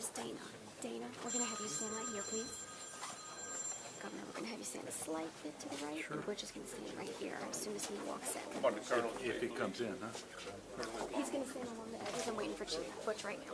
is Dana. Dana, we're going to have you stand right here, please. Governor, we're going to have you stand a slight bit to the right. Sure. And Butch is going to stand right here as soon as he walks in. If he comes in, huh? He's going to stand along the edges. I'm waiting for Chief Butch right now.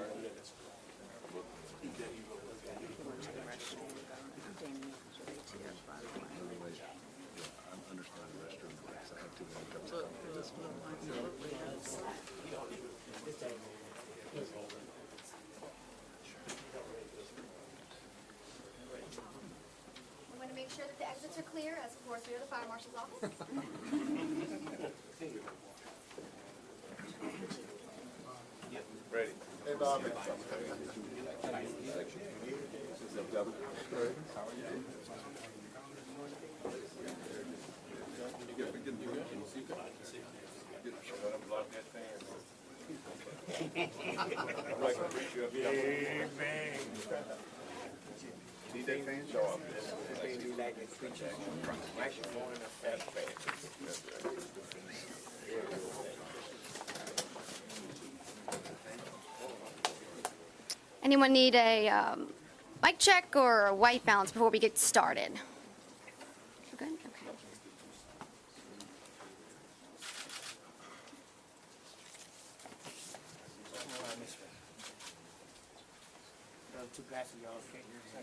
We want to make sure that the exits are clear, as of course we are the fire marshal's office. Ready. Hey, Bob. How are Need that fan? Show up. Anyone need a mic check or a white balance before we get started? We're good? Okay. Two glasses, y'all can't hear the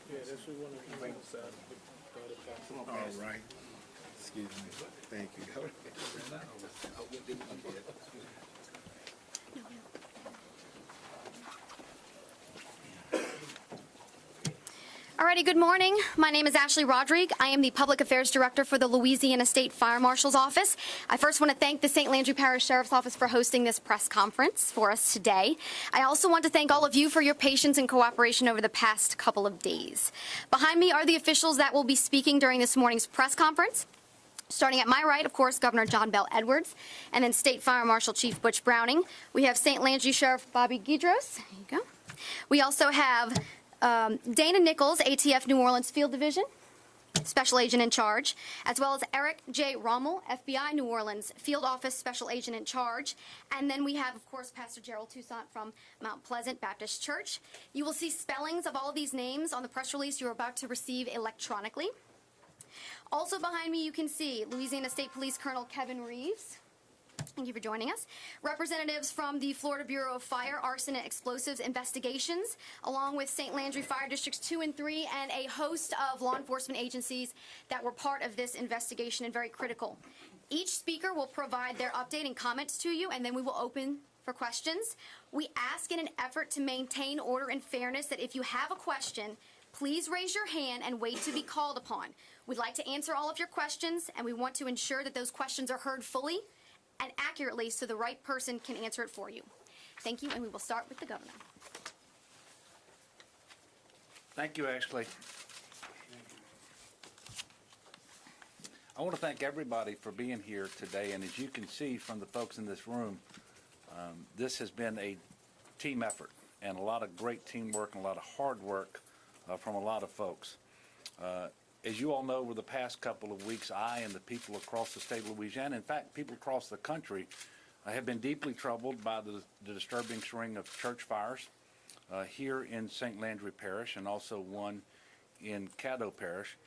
Yeah, that's what we want to All right. Excuse me. Thank you. Alrighty, good morning. My name is Ashley Rodrigue. I am the Public Affairs Director for the Louisiana State Fire Marshal's Office. I first want to thank the St. Landry Parish Sheriff's Office for hosting this press conference for us today. I also want to thank all of you for your patience and cooperation over the past couple of days. Behind me are the officials that will be speaking during this morning's press conference. Starting at my right, of course, Governor John Bell Edwards, and then State Fire Marshal Chief Butch Browning. We have St. Landry Sheriff Bobby Guidros. There you go. We also have Dana Nichols, ATF New Orleans Field Division, Special Agent in Charge, as well as Eric J. Rommel, FBI New Orleans Field Office Special Agent in Charge. And then we have, of course, Pastor Gerald Toussaint from Mount Pleasant Baptist Church. You will see spellings of all of these names on the press release you're about to receive electronically. Also behind me, you can see Louisiana State Police Colonel Kevin Reeves. Thank you for joining us. Representatives from the Florida Bureau of Fire, Arson, and Explosives Investigations, along with St. Landry Fire Districts 2 and 3, and a host of law enforcement agencies that were part of this investigation and very critical. Each speaker will provide their update and comments to you, and then we will open for questions. We ask in an effort to maintain order and fairness that if you have a question, please raise your hand and wait to be called upon. We'd like to answer all of your questions, and we want to ensure that those questions are heard fully and accurately so the right person can answer it for you. Thank you, and we will start with the governor. Thank you, Ashley. I want to thank everybody for being here today, and as you can see from the folks in this room, this has been a team effort and a lot of great teamwork and a lot of hard work from a lot of folks. As you all know, over the past couple of weeks, I and the people across the state of Louisiana, in fact, people across the country, have been deeply troubled by the disturbing string of church fires here in St. Landry Parish and also one in Caddo Parish.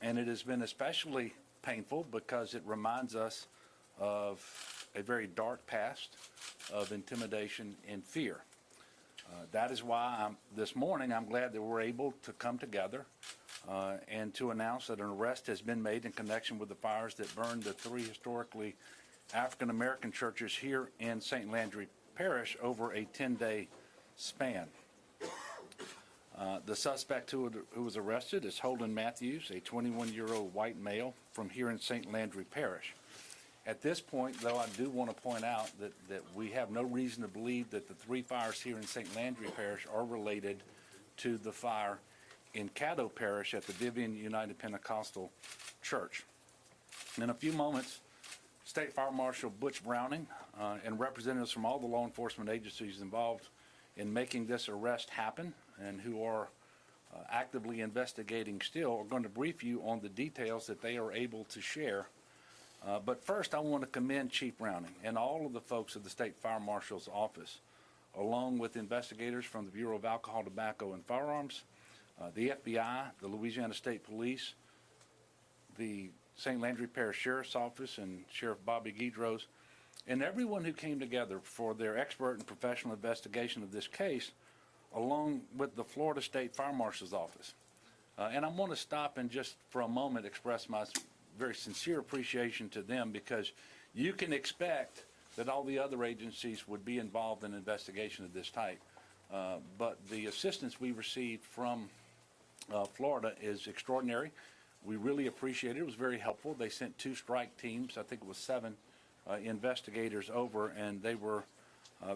And it has been especially painful because it reminds us of a very dark past of intimidation and fear. That is why this morning I'm glad that we're able to come together and to announce that an arrest has been made in connection with the fires that burned the 3 historically African-American churches here in St. Landry Parish over a 10-day span. The suspect who was arrested is Holden Matthews, a 21-year-old white male from here in St. Landry Parish. At this point, though, I do want to point out that we have no reason to believe that the 3 fires here in St. Landry Parish are related to the fire in Caddo Parish at the Vivian United Pentecostal Church. In a few moments, State Fire Marshal Butch Browning and representatives from all the law enforcement agencies involved in making this arrest happen and who are actively investigating still are going to brief you on the details that they are able to share. But first, I want to commend Chief Browning and all of the folks of the State Fire Marshal's Office along with investigators from the Bureau of Alcohol, Tobacco, and Firearms, the FBI, the Louisiana State Police, the St. Landry Parish Sheriff's Office, and Sheriff Bobby Guidros, and everyone who came together for their expert and professional investigation of this case, along with the Florida State Fire Marshal's Office. And I want to stop and just for a moment express my very sincere appreciation to them, because you can expect that all the other agencies would be involved in an investigation of this type. But the assistance we received from Florida is extraordinary. We really appreciate it. It was very helpful. They sent 2 strike teams. I think it was 7 investigators over, and they were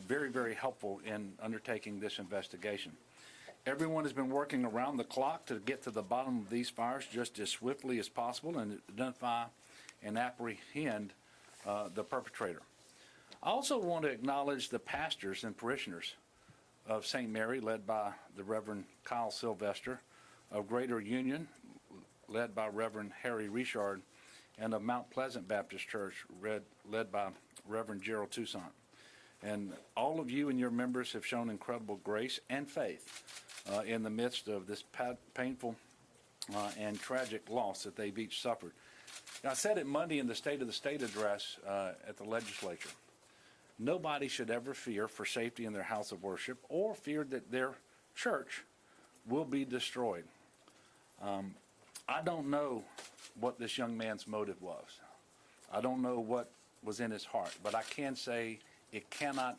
very, very helpful in undertaking this investigation. Everyone has been working around the clock to get to the bottom of these fires just as swiftly as possible and identify and apprehend the perpetrator. I also want to acknowledge the pastors and parishioners of St. Mary, led by the Reverend Kyle Sylvester, of Greater Union, led by Reverend Harry Richard, and of Mount Pleasant Baptist Church, led by Reverend Gerald Toussaint. And all of you and your members have shown incredible grace and faith in the midst of this painful and tragic loss that they've each suffered. Now, I said it Monday in the State of the State address at the legislature. Nobody should ever fear for safety in their house of worship or fear that their church will be destroyed. I don't know what this young man's motive was. I don't know what was in his heart, but I can say it cannot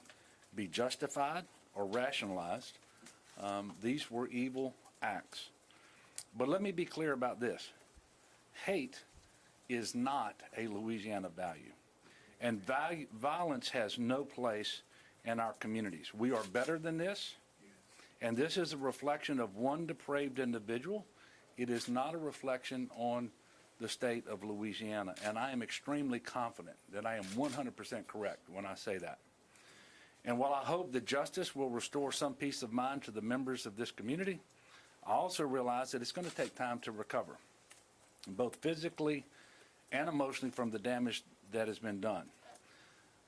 be justified or rationalized. These were evil acts. But let me be clear about this. Hate is not a Louisiana value. And violence has no place in our communities. We are better than this. And this is a reflection of one depraved individual. It is not a reflection on the state of Louisiana. And I am extremely confident that I am 100% correct when I say that. And while I hope that justice will restore some peace of mind to the members of this community, I also realize that it's going to take time to recover, both physically and emotionally, from the damage that has been done.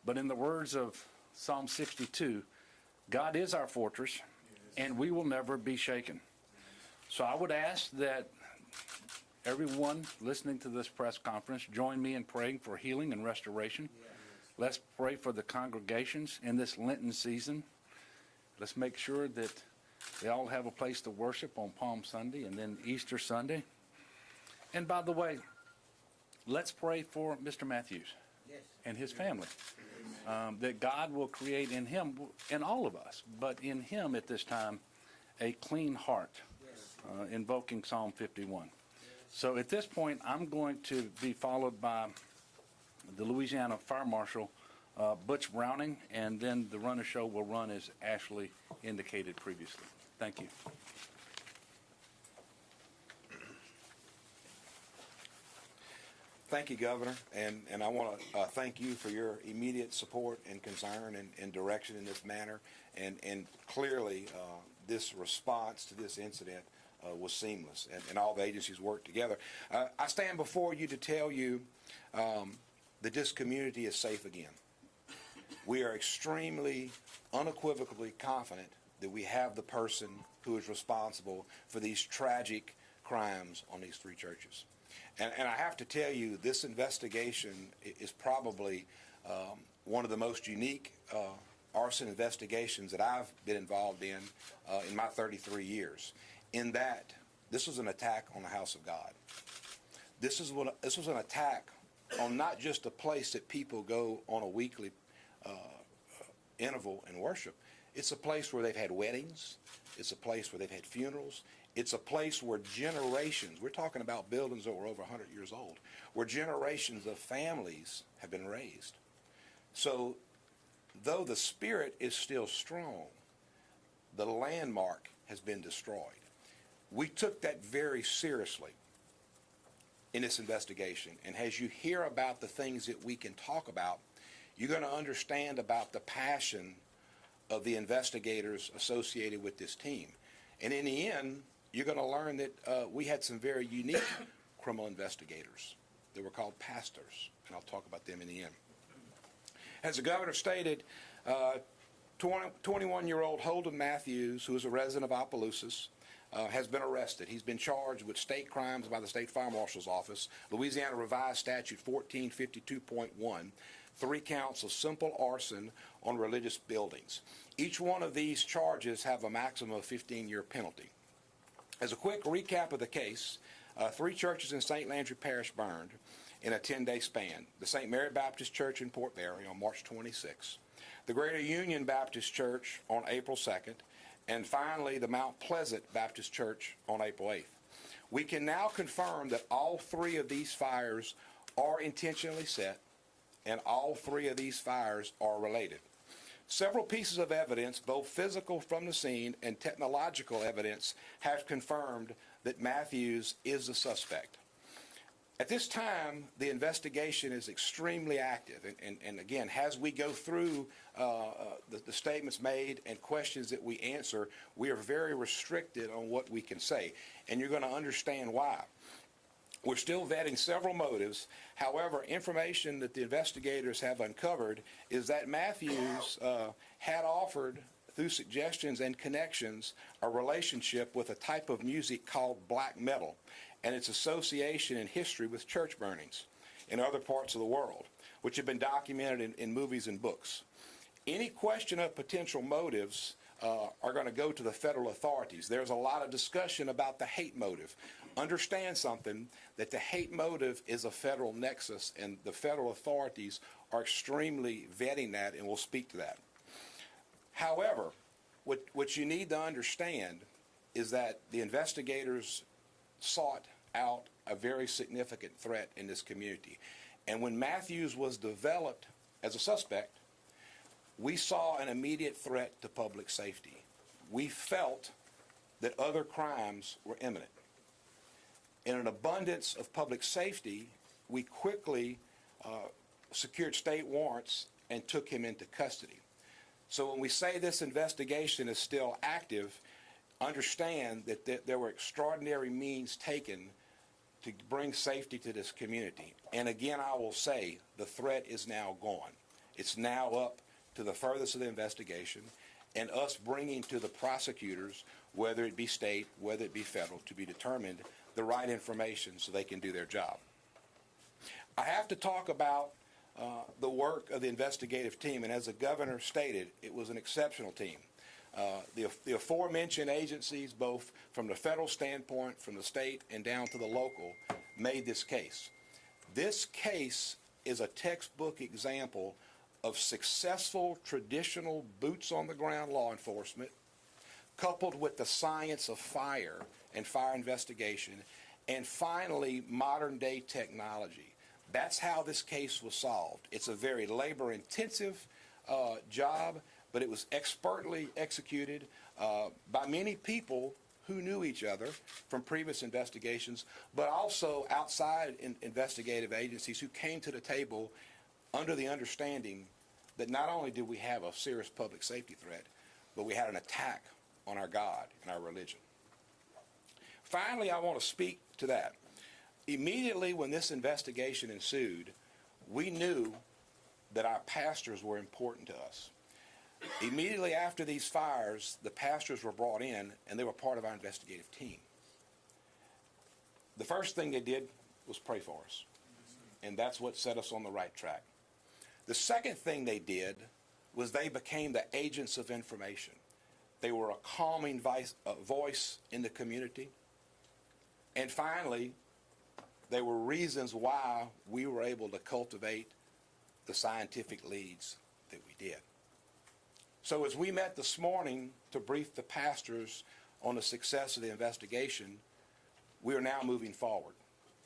But in the words of Psalm 62, God is our fortress, and we will never be shaken. So I would ask that everyone listening to this press conference join me in praying for healing and restoration. Let's pray for the congregations in this Lenten season. Let's make sure that they all have a place to worship on Palm Sunday and then Easter Sunday. And by the way, let's pray for Mr. Matthews and his family, that God will create in him, in all of us, but in him at this time, a clean heart, invoking Psalm 51. So at this point, I'm going to be followed by the Louisiana Fire Marshal, Butch Browning, and then the run of show will run as Ashley indicated previously. Thank you. Thank you, Governor, and I want to thank you for your immediate support and concern and direction in this matter, and clearly this response to this incident was seamless, and all the agencies worked together. I stand before you to tell you that this community is safe again. We are extremely, unequivocally confident that we have the person who is responsible for these tragic crimes on these 3 churches. And I have to tell you, this investigation is probably one of the most unique arson investigations that I've been involved in my 33 years, in that this was an attack on the house of God. This was an attack on not just a place that people go on a weekly interval and worship. It's a place where they've had weddings. It's a place where they've had funerals. It's a place where generations, we're talking about buildings that were over 100 years old, where generations of families have been raised. So though the spirit is still strong, the landmark has been destroyed. We took that very seriously in this investigation. And as you hear about the things that we can talk about, you're going to understand about the passion of the investigators associated with this team. And in the end, you're going to learn that we had some very unique criminal investigators. They were called pastors, and I'll talk about them in the end. As the governor stated, 21-year-old Holden Matthews, who is a resident of Opelousas, has been arrested. He's been charged with state crimes by the State Fire Marshal's Office, Louisiana Revised Statute 1452.1, 3 counts of simple arson on religious buildings. Each one of these charges have a maximum of 15-year penalty. As a quick recap of the case, 3 churches in St. Landry Parish burned in a 10-day span. The St. Mary Baptist Church in Port Barry on March 26th, the Greater Union Baptist Church on April 2nd, and finally the Mount Pleasant Baptist Church on April 8th. We can now confirm that all 3 of these fires are intentionally set, and all 3 of these fires are related. Several pieces of evidence, both physical from the scene and technological evidence, have confirmed that Matthews is the suspect. At this time, the investigation is extremely active, and again, as we go through the statements made and questions that we answer, we are very restricted on what we can say, and you're going to understand why. We're still vetting several motives. However, information that the investigators have uncovered is that Matthews had offered, through suggestions and connections, a relationship with a type of music called black metal and its association in history with church burnings in other parts of the world, which have been documented in movies and books. Any question of potential motives are going to go to the federal authorities. There's a lot of discussion about the hate motive. Understand something, that the hate motive is a federal nexus, and the federal authorities are extremely vetting that, and will speak to that. However, what you need to understand is that the investigators sought out a very significant threat in this community. And when Matthews was developed as a suspect, we saw an immediate threat to public safety. We felt that other crimes were imminent. In an abundance of public safety, we quickly secured state warrants and took him into custody. So when we say this investigation is still active, understand that there were extraordinary means taken to bring safety to this community. And again, I will say, the threat is now gone. It's now up to the furthest of the investigation and us bringing to the prosecutors, whether it be state, whether it be federal, to be determined, the right information so they can do their job. I have to talk about the work of the investigative team, and as the governor stated, it was an exceptional team. The aforementioned agencies, both from the federal standpoint, from the state, and down to the local, made this case. This case is a textbook example of successful traditional boots-on-the-ground law enforcement, coupled with the science of fire and fire investigation, and finally, modern-day technology. That's how this case was solved. It's a very labor-intensive job, but it was expertly executed by many people who knew each other from previous investigations, but also outside investigative agencies who came to the table under the understanding that not only did we have a serious public safety threat, but we had an attack on our God and our religion. Finally, I want to speak to that. Immediately when this investigation ensued, we knew that our pastors were important to us. Immediately after these fires, the pastors were brought in, and they were part of our investigative team. The first thing they did was pray for us, and that's what set us on the right track. The second thing they did was they became the agents of information. They were a calming voice in the community. And finally, they were reasons why we were able to cultivate the scientific leads that we did. So as we met this morning to brief the pastors on the success of the investigation, we are now moving forward.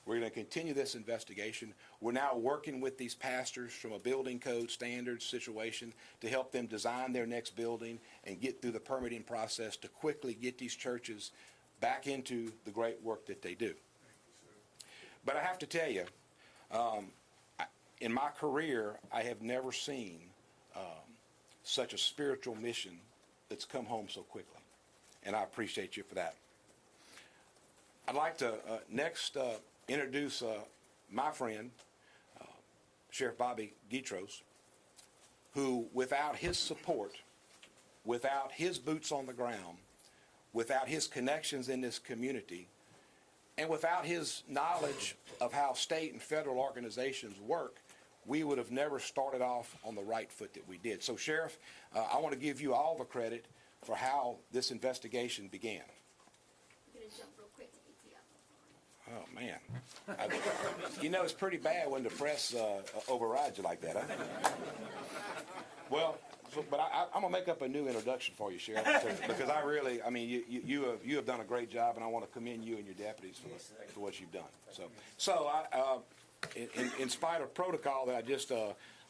We're going to continue this investigation. We're now working with these pastors from a building code standards situation to help them design their next building and get through the permitting process to quickly get these churches back into the great work that they do. But I have to tell you, in my career, I have never seen such a spiritual mission that's come home so quickly, and I appreciate you for that. I'd like to next introduce my friend, Sheriff Bobby Guitros, who, without his support, without his boots on the ground, without his connections in this community, and without his knowledge of how state and federal organizations work, we would have never started off on the right foot that we did. So, Sheriff, I want to give you all the credit for how this investigation began. I'm gonna jump real quick to ATF. Oh, man. You know, it's pretty bad when the press overrides you like that, huh? Well, but I'm going to make up a new introduction for you, Sheriff, because I really, I mean, you have done a great job, and I want to commend you and your deputies for what you've done. So in spite of protocol that I just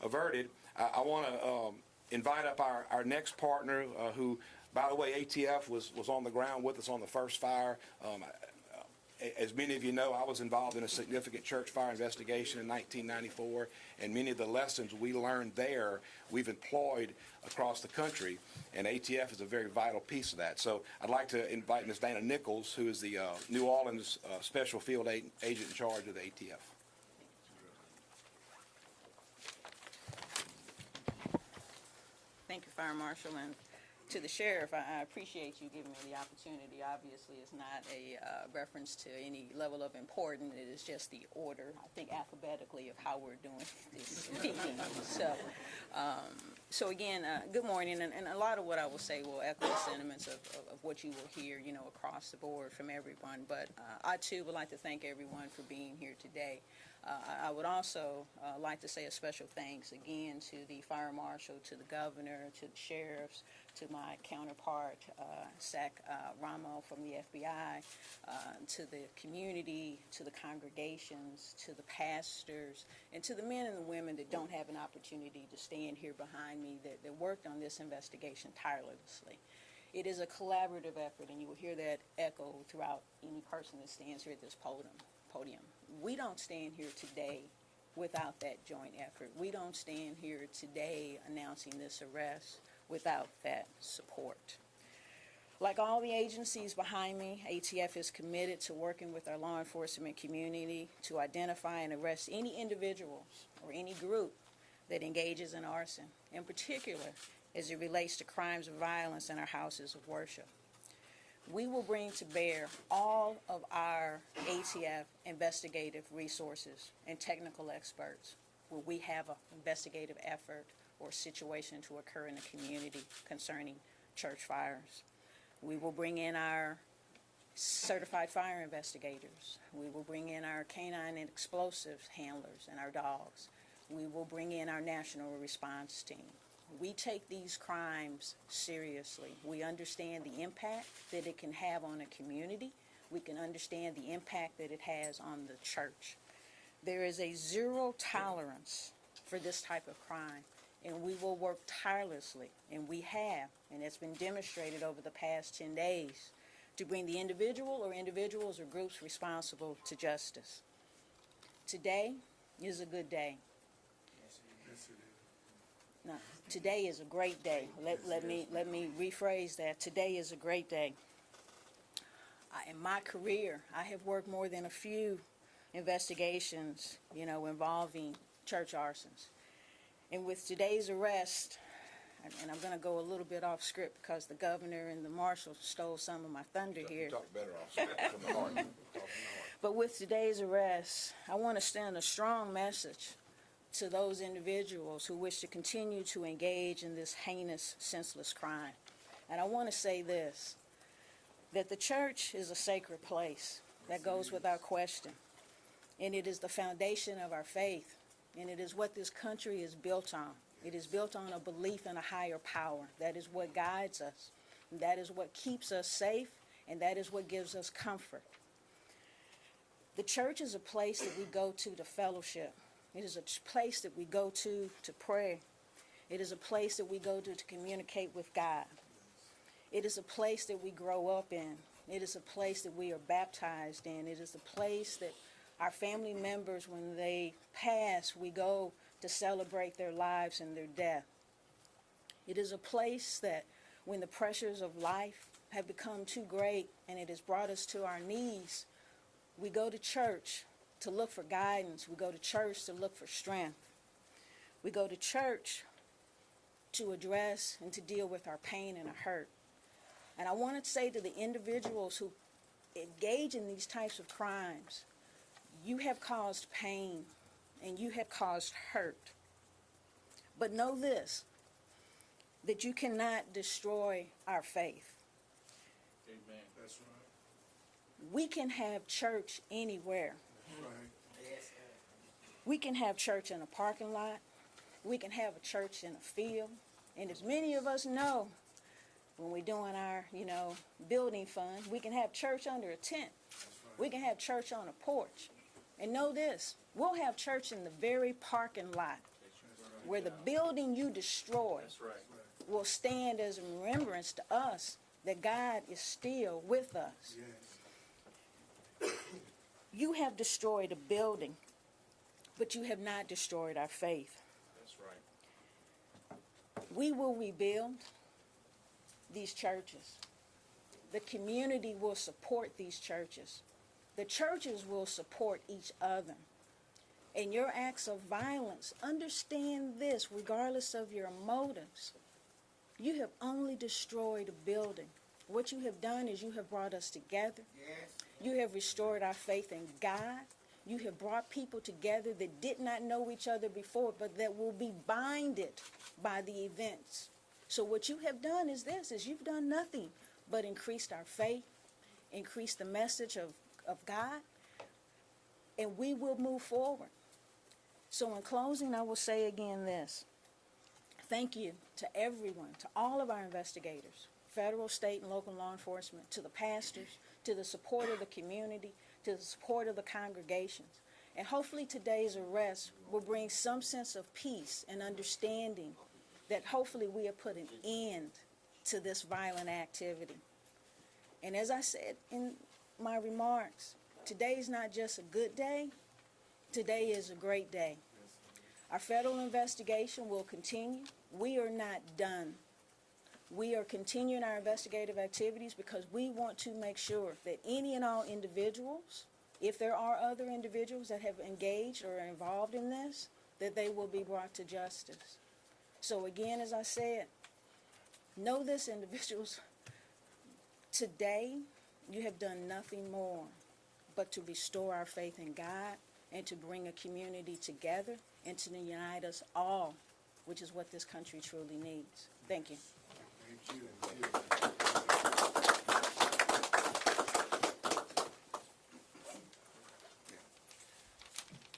averted, I want to invite up our next partner, who, by the way, ATF was on the ground with us on the first fire. As many of you know, I was involved in a significant church fire investigation in 1994, and many of the lessons we learned there we've employed across the country, and ATF is a very vital piece of that. So I'd like to invite Ms. Dana Nichols, who is the New Orleans Special Field Agent in charge of the ATF. Thank you, Fire Marshal, and to the Sheriff, I appreciate you giving me the opportunity. Obviously, it's not a reference to any level of importance. It is just the order, I think, alphabetically of how we're doing this meeting. So again, good morning, and a lot of what I will say will echo the sentiments of what you will hear, you know, across the board from everyone. But I, too, would like to thank everyone for being here today. I would also like to say a special thanks again to the Fire Marshal, to the Governor, to the Sheriffs, to my counterpart, Zach Ramo from the FBI, to the community, to the congregations, to the pastors, and to the men and the women that don't have an opportunity to stand here behind me that worked on this investigation tirelessly. It is a collaborative effort, and you will hear that echo throughout any person that stands here at this podium. We don't stand here today without that joint effort. We don't stand here today announcing this arrest without that support. Like all the agencies behind me, ATF is committed to working with our law enforcement community to identify and arrest any individuals or any group that engages in arson, in particular as it relates to crimes of violence in our houses of worship. We will bring to bear all of our ATF investigative resources and technical experts where we have an investigative effort or situation to occur in the community concerning church fires. We will bring in our certified fire investigators. We will bring in our canine and explosives handlers and our dogs. We will bring in our national response team. We take these crimes seriously. We understand the impact that it can have on a community. We can understand the impact that it has on the church. There is a zero tolerance for this type of crime, and we will work tirelessly, and we have, and it's been demonstrated over the past 10 days, to bring the individual or individuals or groups responsible to justice. Today is a good day. No, today is a great day. Let me rephrase that. Today is a great day. In my career, I have worked more than a few investigations, you know, involving church arsons. And with today's arrest, and I'm going to go a little bit off script because the governor and the marshal stole some of my thunder here. You talk better off script from the heart. But with today's arrest, I want to send a strong message to those individuals who wish to continue to engage in this heinous, senseless crime. And I want to say this, that the church is a sacred place. That goes without question. And it is the foundation of our faith. And it is what this country is built on. It is built on a belief in a higher power. That is what guides us. That is what keeps us safe. And that is what gives us comfort. The church is a place that we go to fellowship. It is a place that we go to pray. It is a place that we go to communicate with God. It is a place that we grow up in. It is a place that we are baptized in. It is a place that our family members, when they pass, we go to celebrate their lives and their death. It is a place that when the pressures of life have become too great and it has brought us to our knees, we go to church to look for guidance. We go to church to look for strength. We go to church to address and to deal with our pain and our hurt. And I want to say to the individuals who engage in these types of crimes, you have caused pain and you have caused hurt. But know this, that you cannot destroy our faith. Amen. That's right. We can have church anywhere. Right. We can have church in a parking lot. We can have a church in a field. And as many of us know, when we're doing our, building fund, we can have church under a tent. We can have church on a porch. And know this, we'll have church in the very parking lot where the building you destroyed will stand as a remembrance to us that God is still with us. Yes. You have destroyed a building, but you have not destroyed our faith. That's right. We will rebuild these churches. The community will support these churches. The churches will support each other. And your acts of violence, understand this, regardless of your motives. You have only destroyed a building. What you have done is you have brought us together. You have restored our faith in God. You have brought people together that did not know each other before, but that will be binded by the events. So what you have done is this, is you've done nothing but increased our faith, increased the message of God, and we will move forward. So in closing, I will say again this. Thank you to everyone, to all of our investigators, federal, state, and local law enforcement, to the pastors, to the support of the community, to the support of the congregations. And hopefully today's arrest will bring some sense of peace and understanding that hopefully we have put an end to this violent activity. And as I said in my remarks, today is not just a good day, today is a great day. Our federal investigation will continue. We are not done. We are continuing our investigative activities because we want to make sure that any and all individuals, if there are other individuals that have engaged or are involved in this, that they will be brought to justice. So again, as I said, know this, individuals, today you have done nothing more but to restore our faith in God and to bring a community together and to unite us all, which is what this country truly needs. Thank you. Thank you.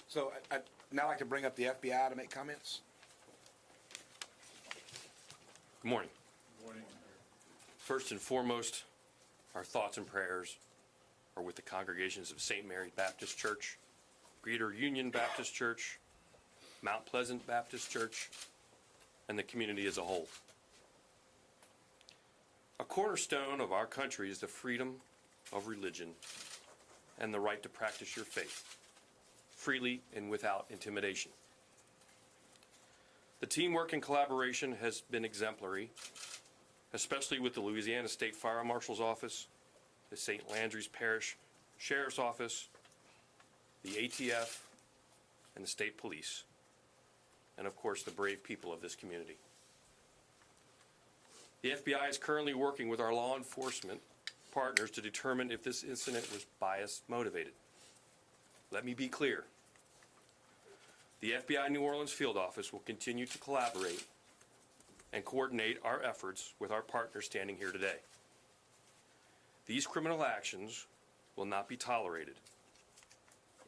So I'd now like to bring up the FBI to make comments. Good morning. Morning. First and foremost, our thoughts and prayers are with the congregations of St. Mary Baptist Church, Greater Union Baptist Church, Mount Pleasant Baptist Church, and the community as a whole. A cornerstone of our country is the freedom of religion and the right to practice your faith freely and without intimidation. The teamwork and collaboration has been exemplary, especially with the Louisiana State Fire Marshal's Office, the St. Landry's Parish Sheriff's Office, the ATF, and the State Police, and of course the brave people of this community. The FBI is currently working with our law enforcement partners to determine if this incident was bias motivated. Let me be clear. The FBI New Orleans Field Office will continue to collaborate and coordinate our efforts with our partners standing here today. These criminal actions will not be tolerated,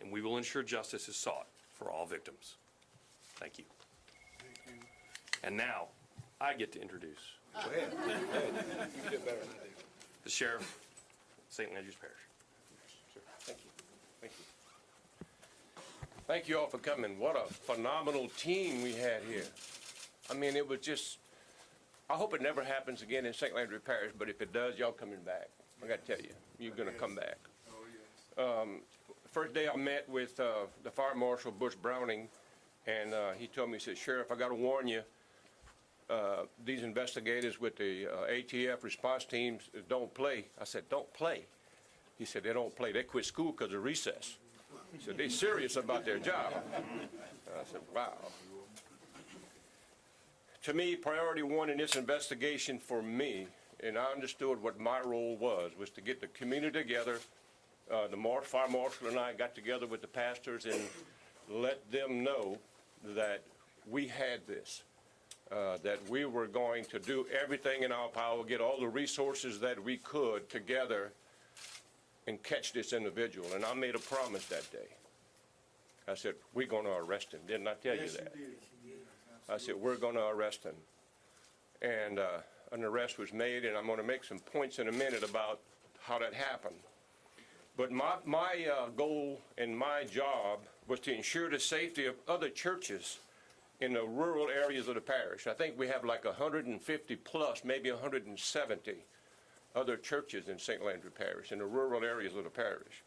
and we will ensure justice is sought for all victims. Thank you. Thank you. And now, I get to introduce Go ahead. Go ahead. You did better than I did. the Sheriff, St. Landry's Parish. Thank you. Thank you. Thank you all for coming. What a phenomenal team we had here. I mean, it was just, I hope it never happens again in St. Landry Parish, but if it does, y'all coming back. I got to tell you, you're going to come back. Oh, yes. First day I met with the Fire Marshal, Bush Browning, and he told me, he said, Sheriff, I got to warn you, these investigators with the ATF response teams don't play. I said, don't play. He said, they don't play. They quit school because of recess. He said, they're serious about their job. I said, wow. To me, priority one in this investigation for me, and I understood what my role was to get the community together. The fire marshal and I got together with the pastors and let them know that we had this, that we were going to do everything in our power, get all the resources that we could together and catch this individual. And I made a promise that day. I said, we're going to arrest him. Didn't I tell you that? I said, we're going to arrest him. And an arrest was made, and I'm going to make some points in a minute about how that happened. But my goal and my job was to ensure the safety of other churches in the rural areas of the parish. I think we have like 150 plus, maybe 170 other churches in St. Landry Parish, in the rural areas of the parish.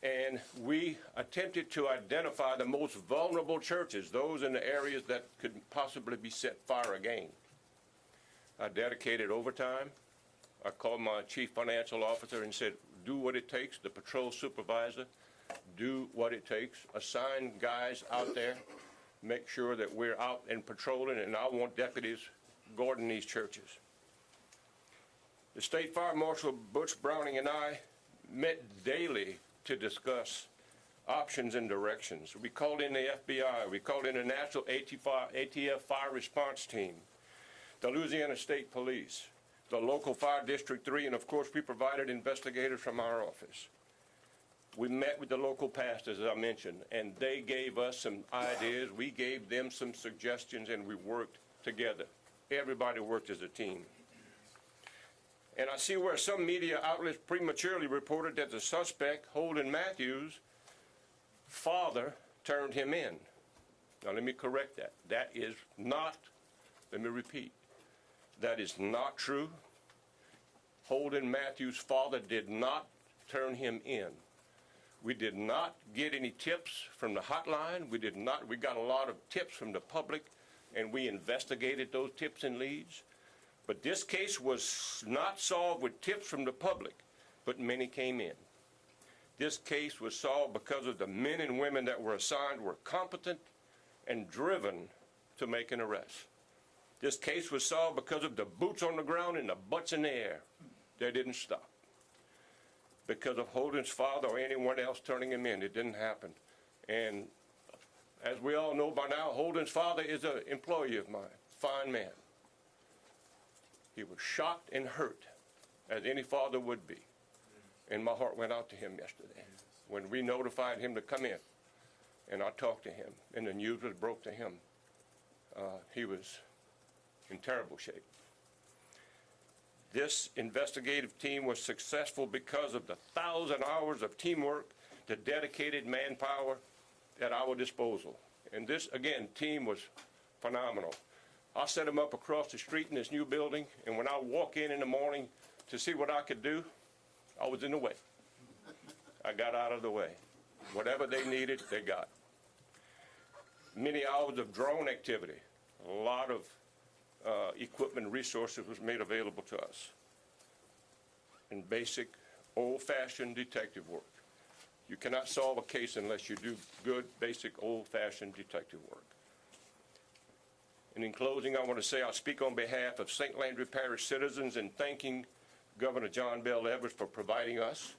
And we attempted to identify the most vulnerable churches, those in the areas that could possibly be set fire again. I dedicated overtime. I called my chief financial officer and said, do what it takes. The patrol supervisor, do what it takes. Assign guys out there. Make sure that we're out and patrolling, and I want deputies guarding these churches. The State Fire Marshal Butch Browning and I met daily to discuss options and directions. We called in the FBI. We called in the National ATF Fire Response Team, the Louisiana State Police, the local Fire District 3, and of course we provided investigators from our office. We met with the local pastors, as I mentioned, and they gave us some ideas. We gave them some suggestions, and we worked together. Everybody worked as a team. And I see where some media outlets prematurely reported that the suspect, Holden Matthews' father, turned him in. Now let me correct that. That is not, let me repeat, that is not true. Holden Matthews' father did not turn him in. We did not get any tips from the hotline. We got a lot of tips from the public, and we investigated those tips and leads. But this case was not solved with tips from the public, but many came in. This case was solved because of the men and women that were assigned were competent and driven to make an arrest. This case was solved because of the boots on the ground and the butts in the air. They didn't stop. Because of Holden's father or anyone else turning him in, it didn't happen. And as we all know by now, Holden's father is an employee of mine, fine man. He was shocked and hurt, as any father would be. And my heart went out to him yesterday when we notified him to come in. And I talked to him, and the news was broke to him. He was in terrible shape. This investigative team was successful because of the 1,000 hours of teamwork, the dedicated manpower at our disposal. And this, again, team was phenomenal. I set them up across the street in this new building, and when I walk in the morning to see what I could do, I was in the way. I got out of the way. Whatever they needed, they got. Many hours of drone activity, a lot of equipment resources was made available to us. And basic, old-fashioned detective work. You cannot solve a case unless you do good, basic, old-fashioned detective work. And in closing, I want to say I speak on behalf of St. Landry Parish citizens in thanking Governor John Bell Edwards for providing us,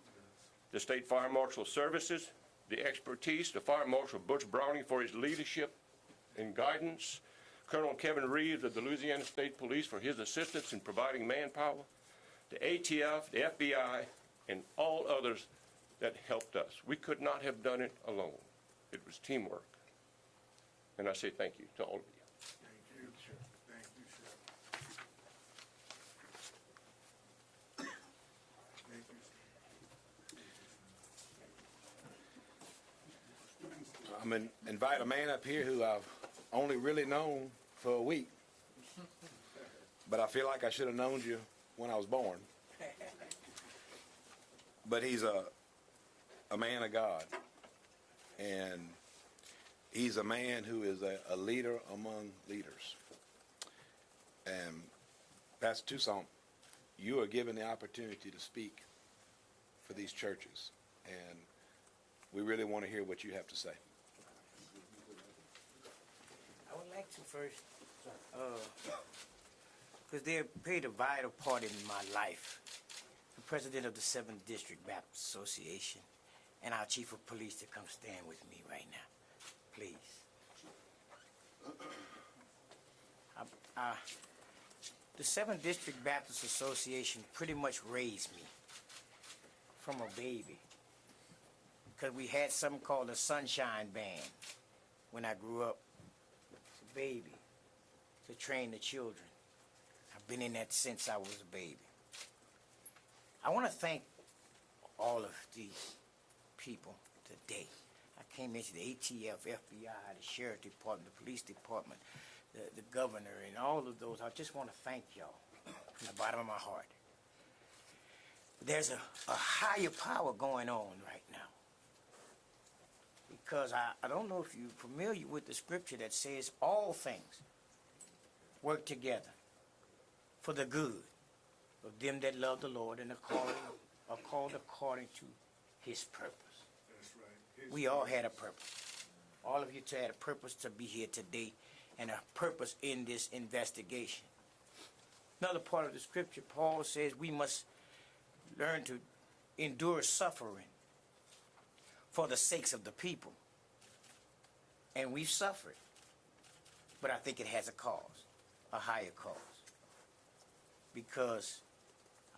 the State Fire Marshal Services, the expertise, the Fire Marshal Butch Browning for his leadership and guidance, Colonel Kevin Reeves of the Louisiana State Police for his assistance in providing manpower, the ATF, the FBI, and all others that helped us. We could not have done it alone. It was teamwork. And I say thank you to all of you. Thank you, sir. Thank you, sir. Thank you, sir. I'm going to invite a man up here who I've only really known for a week. But I feel like I should have known you when I was born. But he's a man of God. And he's a man who is a leader among leaders. And Pastor Toussaint, you are given the opportunity to speak for these churches. And we really want to hear what you have to say. I would like to first Because they played a vital part in my life. The president of the 7th District Baptist Association and our chief of police to come stand with me right now, please. The 7th District Baptist Association pretty much raised me from a baby, because we had something called a Sunshine Band when I grew up. It's a baby to train the children. I've been in that since I was a baby. I want to thank all of these people today. I came into the ATF, FBI, the Sheriff Department, the Police Department, the Governor, and all of those. I just want to thank y'all from the bottom of my heart. There's a higher power going on right now. Because I don't know if you're familiar with the scripture that says all things work together for the good of them that love the Lord and are called according to his purpose. That's right. We all had a purpose. All of you two had a purpose to be here today and a purpose in this investigation. Another part of the scripture, Paul says we must learn to endure suffering for the sakes of the people. And we've suffered. But I think it has a cause, a higher cause. Because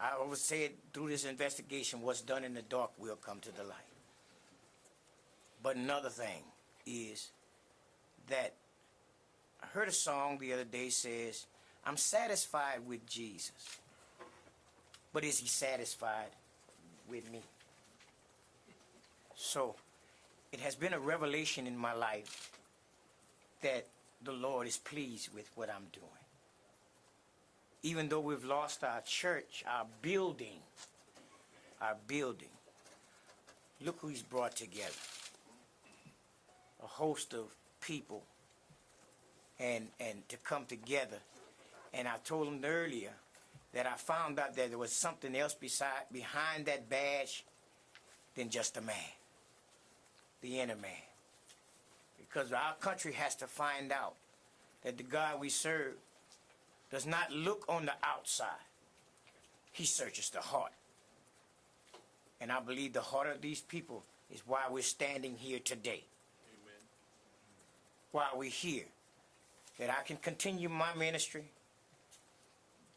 I always said through this investigation, what's done in the dark will come to the light. But another thing is that I heard a song the other day says, I'm satisfied with Jesus. But is he satisfied with me? So it has been a revelation in my life that the Lord is pleased with what I'm doing. Even though we've lost our church, our building, look who he's brought together. A host of people and to come together. And I told him earlier that I found out that there was something else behind that badge than just a man, the inner man. Because our country has to find out that the God we serve does not look on the outside. He searches the heart. And I believe the heart of these people is why we're standing here today. Amen. Why we're here. That I can continue my ministry.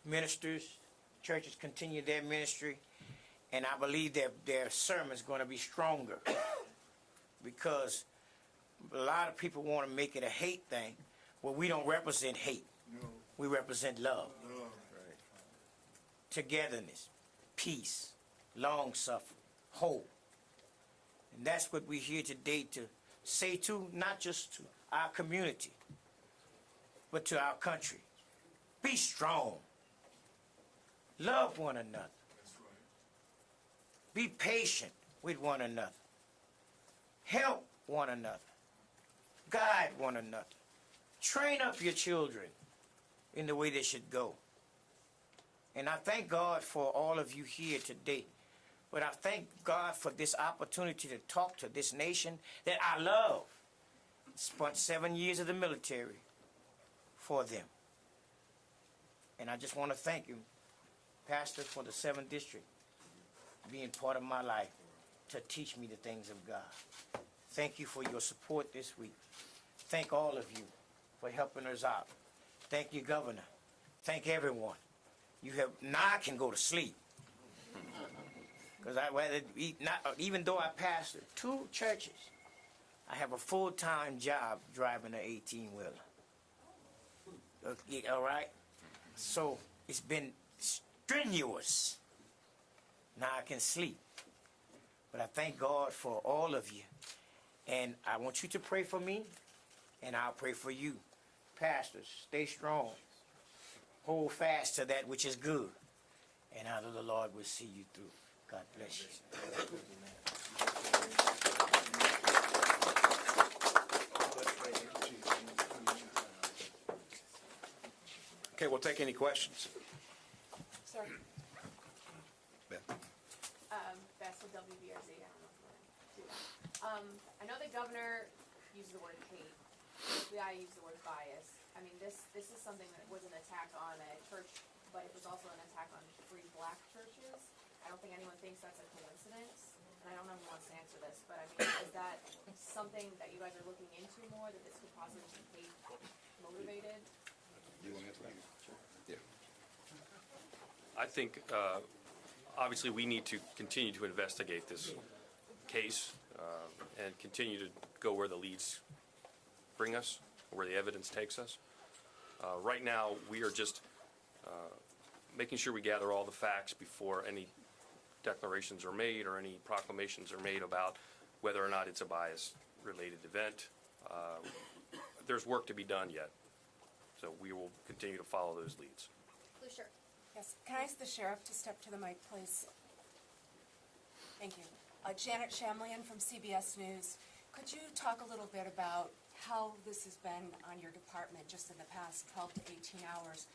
Ministers, churches continue their ministry. And I believe that their sermon's going to be stronger. Because a lot of people want to make it a hate thing. Well, we don't represent hate. No. We represent love. Love. Togetherness, peace, long-suffering, hope. And that's what we're here today to say to, not just to our community, but to our country. Be strong. Love one another. That's right. Be patient with one another. Help one another. Guide one another. Train up your children in the way they should go. And I thank God for all of you here today. But I thank God for this opportunity to talk to this nation that I love. Spent 7 years of the military for them. And I just want to thank you, Pastor, for the 7th District, being part of my life to teach me the things of God. Thank you for your support this week. Thank all of you for helping us out. Thank you, Governor. Thank everyone. You have now I can go to sleep. Because I rather eat, not, even though I pastor 2 churches, I have a full-time job driving an 18-wheeler. All right? So it's been strenuous. Now I can sleep. But I thank God for all of you. And I want you to pray for me, and I'll pray for you. Pastors, stay strong. Hold fast to that which is good. And I know the Lord will see you through. God bless you. Okay, we'll take any questions. Sir. Beth. Beth with WBRZ. I don't know if you want to do that. I know the governor used the word hate. The FBI used the word bias. I I mean, this is something that was an attack on a church, but it was also an attack on free black churches. I don't think anyone thinks that's a coincidence, and I don't know who wants to answer this, but I mean, is that something that you guys are looking into more, that this could possibly be motivated? You want to answer that? Sure. Yeah. I think, obviously, we need to continue to investigate this case and continue to go where the leads bring us, where the evidence takes us. Right now, we are just making sure we gather all the facts before any declarations are made or any proclamations are made about whether or not it's a bias-related event. There's work to be done yet, so we will continue to follow those leads. Blue shirt. Yes, can I ask the sheriff to step to the mic, please? Thank you. Janet Shamlian from CBS News. Could you talk a little bit about how this has been on your department just in the past 12 to 18 hours,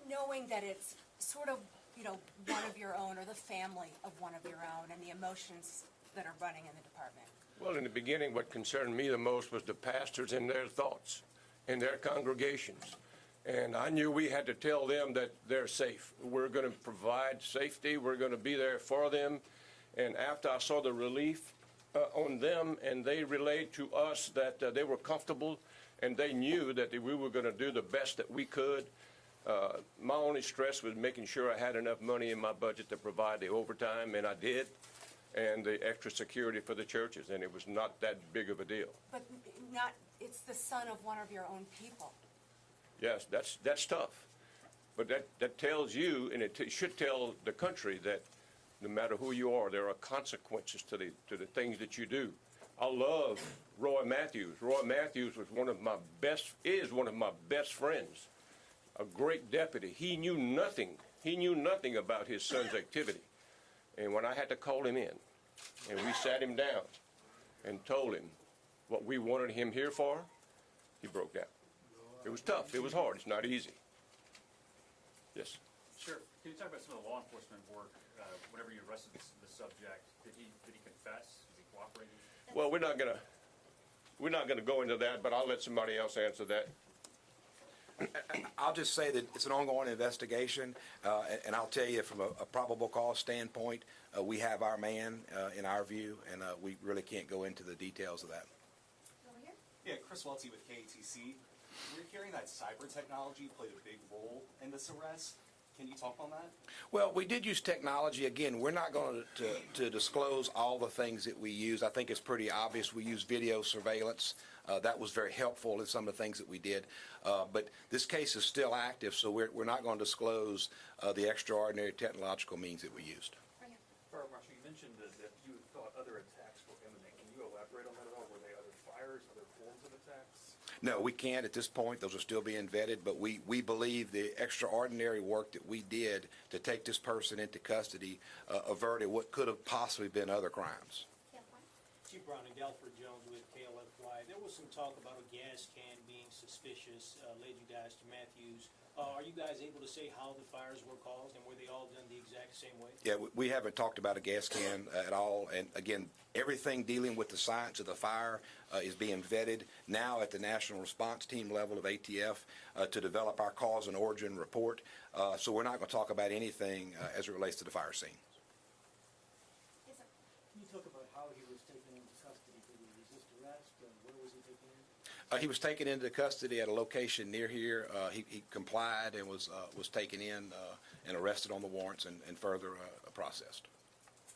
knowing that it's sort of, you know, one of your own or the family of one of your own and the emotions that are running in the department? Well, in the beginning, what concerned me the most was the pastors and their thoughts and their congregations. And I knew we had to tell them that they're safe. We're going to provide safety. We're going to be there for them. And after I saw the relief on them, and they relayed to us that they were comfortable and they knew that we were going to do the best that we could. My only stress was making sure I had enough money in my budget to provide the overtime, and I did, and the extra security for the churches, and it was not that big of a deal. But not, it's the son of one of your own people. Yes, that's tough. But that tells you, and it should tell the country, that no matter who you are, there are consequences to the things that you do. I love Roy Matthews. Roy Matthews was one of my best friends, a great deputy. He knew nothing about his son's activity. And when I had to call him in, and we sat him down and told him what we wanted him here for, he broke down. It was tough. It was hard. It's not easy. Yes. Sure. Can you talk about some of the law enforcement work? Whenever you arrested the subject, did he confess? Is he cooperating? Well, we're not gonna go into that, but I'll let somebody else answer that. I'll just say that it's an ongoing investigation, and I'll tell you from a probable cause standpoint, we have our man in our view, and we really can't go into the details of that. Over here? Yeah, Chris Welty with KATC. We're hearing that cyber technology played a big role in this arrest. Can you talk on that? Well, we did use technology. Again, we're not going to disclose all the things that we use. I think it's pretty obvious. We use video surveillance. That was very helpful in some of the things that we did. But this case is still active, so we're not going to disclose the extraordinary technological means that we used. Right here. Fire Marshal, you mentioned that you thought other attacks were imminent. Can you elaborate on that at all? Were they other fires, other forms of attacks? No, we can't at this point. Those are still being vetted, but we believe the extraordinary work that we did to take this person into custody averted what could have possibly been other crimes. Yeah, fine. Chief Brown and Galford Jones with KLFY. There was some talk about a gas can being suspicious, led you guys to Matthews. Are you guys able to say how the fires were caused, and were they all done the exact same way? Yeah, we haven't talked about a gas can at all. And again, everything dealing with the science of the fire is being vetted now at the National Response Team level of ATF to develop our cause and origin report. So we're not going to talk about anything as it relates to the fire scene. Yes, sir. Can you talk about how he was taken into custody? Did he resist arrest? Where was he taken in? He was taken into custody at a location near here. He complied and was taken in and arrested on the warrants and further processed.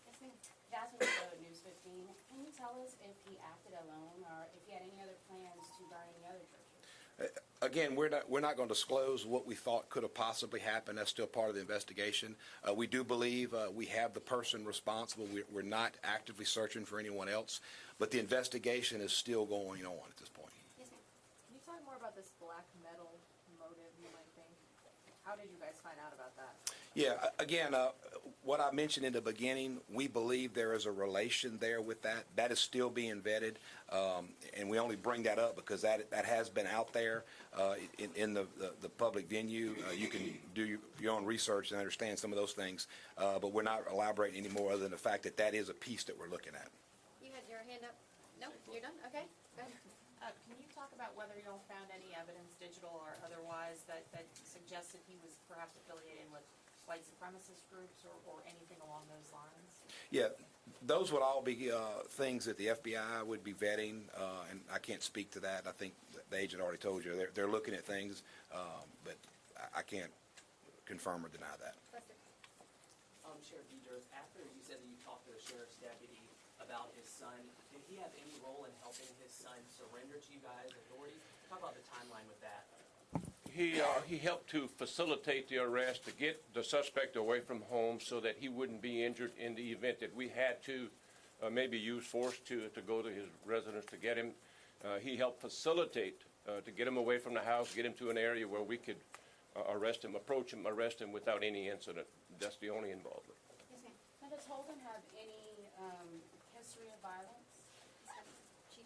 Yes, ma'am. That's what the News 15. Can you tell us if he acted alone or if he had any other plans to burn any other churches? Again, we're not going to disclose what we thought could have possibly happened. That's still part of the investigation. We do believe we have the person responsible. We're not actively searching for anyone else, but the investigation is still going on at this point. Yes, ma'am. Can you talk more about this black metal motive, you might think? How did you guys find out about that? Yeah, again, what I mentioned in the beginning, we believe there is a relation there with that. That is still being vetted, and we only bring that up because that has been out there in the public venue. You can do your own research and understand some of those things, but we're not elaborating any more other than the fact that that is a piece that we're looking at. You had your hand up. No, you're done? Okay. Go ahead. Can you talk about whether y'all found any evidence, digital or otherwise, that suggested he was perhaps affiliated with white supremacist groups or anything along those lines? Yeah, those would all be things that the FBI would be vetting, and I can't speak to that. I think the agent already told you they're looking at things, but I can't confirm or deny that. Sheriff Deders, after you said that you talked to the sheriff's deputy about his son, did he have any role in helping his son surrender to you guys, authorities? Talk about the timeline with that. He helped to facilitate the arrest, to get the suspect away from home so that he wouldn't be injured in the event that we had to maybe use force to go to his residence to get him. He helped facilitate to get him away from the house, get him to an area where we could arrest him, approach him, arrest him without any incident. That's the only involvement. Yes, ma'am. Now, does Holden have any history of violence? Chief.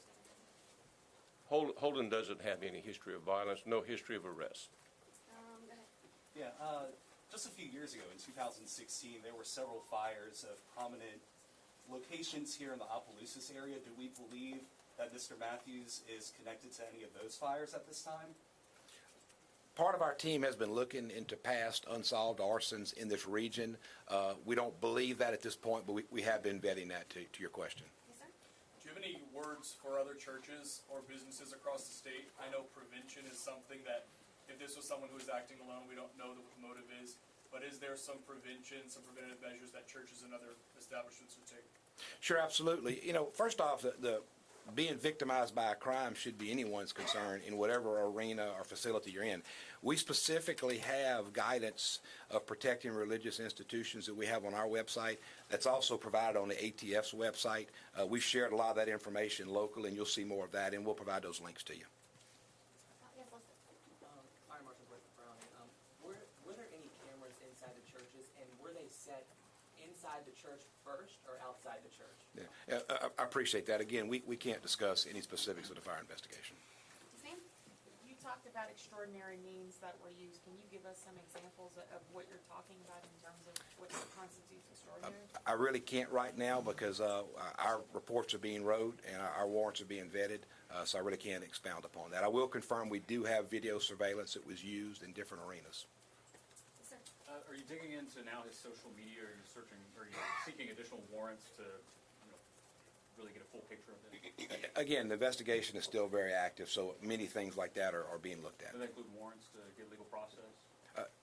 Holden doesn't have any history of violence, no history of arrest. Go ahead. Yeah, just a few years ago, in 2016, there were several fires of prominent locations here in the Opelousas area. Do we believe that Mr. Matthews is connected to any of those fires at this time? Part of our team has been looking into past unsolved arsons in this region. We don't believe that at this point, but we have been vetting that to your question. Yes, sir. Do you have any words for other churches or businesses across the state? I know prevention is something that, if this was someone who is acting alone, we don't know what the motive is. But is there some prevention, some preventative measures that churches and other establishments would take? Sure, absolutely. You know, first off, the being victimized by a crime should be anyone's concern in whatever arena or facility you're in. We specifically have guidance of protecting religious institutions that we have on our website. That's also provided on the ATF's website. We've shared a lot of that information locally, and you'll see more of that, and we'll provide those links to you. Yes, Lester. Fire Marshal Browning, were there any cameras inside the churches, and were they set inside the church first or outside the church? Yeah, I appreciate that. Again, we can't discuss any specifics of the fire investigation. Yes, ma'am. You talked about extraordinary means that were used. Can you give us some examples of what you're talking about in terms of what constitutes extraordinary? I really can't right now because our reports are being wrote and our warrants are being vetted, so I really can't expound upon that. I will confirm we do have video surveillance that was used in different arenas. Yes, sir. Are you digging into now his social media? Are you searching, are you seeking additional warrants to really get a full picture of it? Again, the investigation is still very active, so many things like that are being looked at. Do they include warrants to get legal process?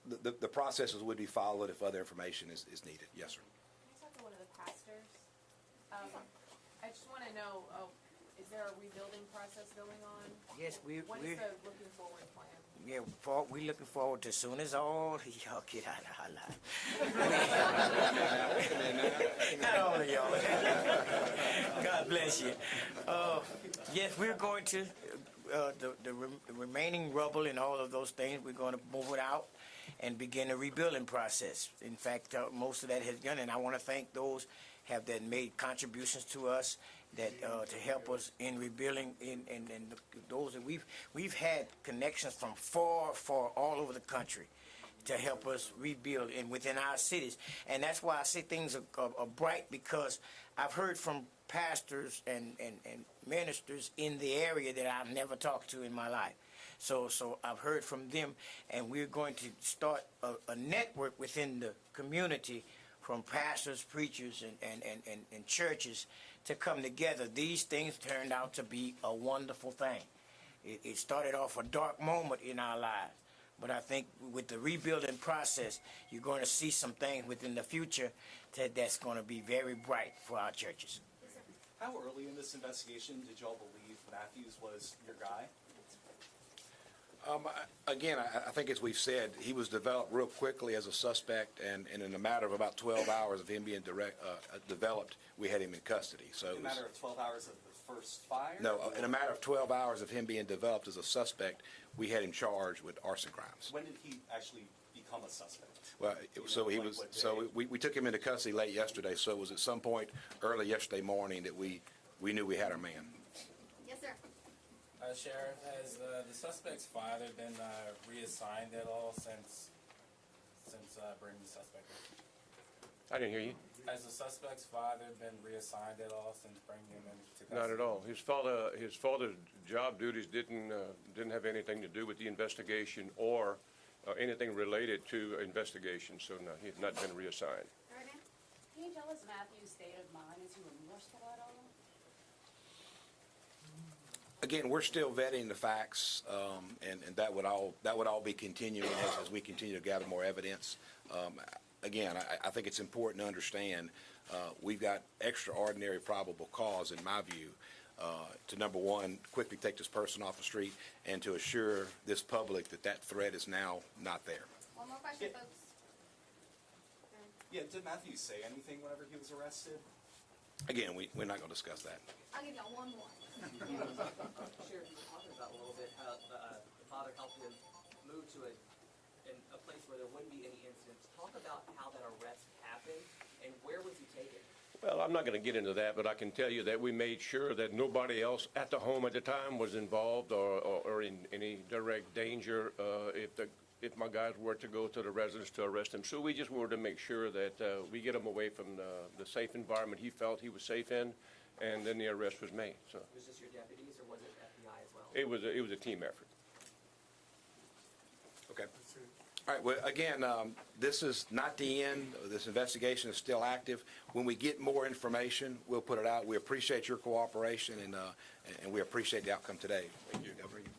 The processes would be followed if other information is needed. Yes, sir. Can I talk to one of the pastors? I just want to know, is there a rebuilding process going on? Yes, What is the looking forward plan? Yeah, we're looking forward to as soon as all y'all get out of our life. Not all of y'all. God bless you. Yes, we're going to, the remaining rubble and all of those things, we're going to move it out and begin a rebuilding process. In fact, most of that has gone, and I want to thank those that made contributions to us that to help us in rebuilding and those that we've had connections from far all over the country to help us rebuild and within our cities. And that's why I say things are bright, because I've heard from pastors and ministers in the area that I've never talked to in my life. So I've heard from them, and we're going to start a network within the community from pastors, preachers, and churches to come together. These things turned out to be a wonderful thing. It started off a dark moment in our lives, but I think with the rebuilding process, you're going to see some things within the future that's going to be very bright for our churches. How early in this investigation did y'all believe Matthews was your guy? Again, I think as we've said, he was developed real quickly as a suspect, and in a matter of about 12 hours of him being developed, we had him in custody. So In a matter of 12 hours of the first fire? No, in a matter of 12 hours of him being developed as a suspect, we had him charged with arson crimes. When did he actually become a suspect? Well, so he like was. what So day? we took him into custody late yesterday. So it was at some point early yesterday morning that we knew we had our man. Yes, sir. Sheriff, has the suspect's father been reassigned at all since bringing the suspect I didn't hear you. Has the suspect's father been reassigned at all since bringing him into custody? Not at all. His father's job duties didn't have anything to do with the investigation or anything related to investigation. So no, he's not been reassigned. All right, ma'am. Can you tell us Matthew's state of mind? Is he remorseful at all? Again, we're still vetting the facts, and that would all be continuing as we continue to gather more evidence. Again, I think it's important to understand we've got extraordinary probable cause, in my view, to number one, quickly take this person off the street, and to assure this public that threat is now not there. One more question, folks. Yeah, did Matthews say anything whenever he was arrested? Again, we're not going to discuss that. I'll give y'all one more. Sheriff, you were talking about a little bit how the father helped him move to a place where there wouldn't be any incidents. Talk about how that arrest happened and where was he taken? Well, I'm not going to get into that, but I can tell you that we made sure that nobody else at the home at the time was involved or in any direct danger if my guys were to go to the residence to arrest him. So we just wanted to make sure that we get him away from the safe environment he felt he was safe in, and then the arrest was made. So Was this your deputies or was it FBI as well? it was a team effort. Okay. All right. Well, again, this is not the end. This investigation is still active. When we get more information, we'll put it out. We appreciate your cooperation, and we appreciate the outcome today. Thank you. Over to you.